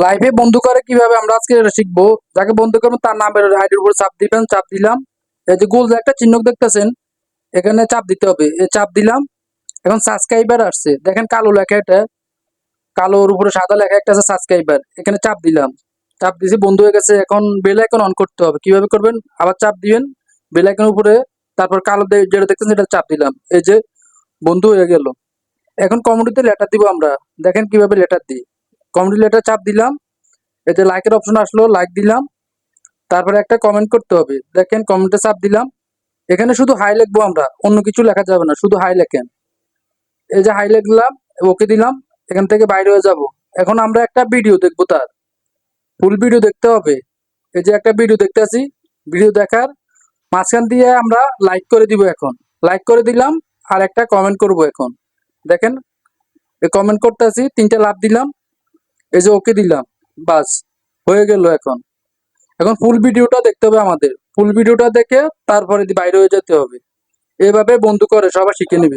লাইভে বন্ধু করে কিভাবে আমরা আজকে এটা শিখবো। যাকে বন্ধু করবেন তার নামের আইডির উপর চাপ দিবেন, চাপ দিলাম। এই যে গোল যে একটা চিহ্ন দেখতেছেন, এখানে চাপ দিতে হবে। এই চাপ দিলাম। এখন সাবস্ক্রাইবার আসছে, দেখেন কালো লেখা, এটা কালোর উপরে সাদা লেখা একটা আছে সাবস্ক্রাইবার, এখানে চাপ দিলাম। চাপ দিয়েছি, বন্ধু হয়ে গেছে। এখন বেল আইকন অন করতে হবে। কিভাবে করবেন, আবার চাপ দিবেন বেল আইকনের উপরে, তারপর কালো যেটা দেখতেছেন সেটা চাপ দিলাম। এই যে বন্ধু হয়ে গেল। এখন কমিউনিটিতে লেটার দিব আমরা, দেখেন কিভাবে লেটার দিই। কমিউনিটি লেটার চাপ দিলাম, এতে লাইকের অপশন আসলো, লাইক দিলাম। তারপরে একটা কমেন্ট করতে হবে, দেখেন কমেন্টে চাপ দিলাম। এখানে শুধু হাই লিখবো আমরা, অন্য কিছু লেখা যাবে না, শুধু হাই লেখেন। এই যে হাই লিখলাম, ওকে দিলাম। এখান থেকে বাইরে হয়ে যাব। এখন আমরা একটা ভিডিও দেখবো, তার ফুল ভিডিও দেখতে হবে। এই যে একটা ভিডিও দেখতে আছি, ভিডিও দেখার মাঝখান দিয়ে আমরা লাইক করে দিব। এখন লাইক করে দিলাম, আর একটা কমেন্ট করব। এখন দেখেন এই কমেন্ট করতে আছি, তিনটা লাভ দিলাম। এই যে ওকে দিলাম, বাস হয়ে গেল। এখন এখন ফুল ভিডিওটা দেখতে হবে আমাদের। ফুল ভিডিওটা দেখে তারপরে বাইরে হয়ে যেতে হবে। এভাবে বন্ধু করে সবাই শিখে নেবেন।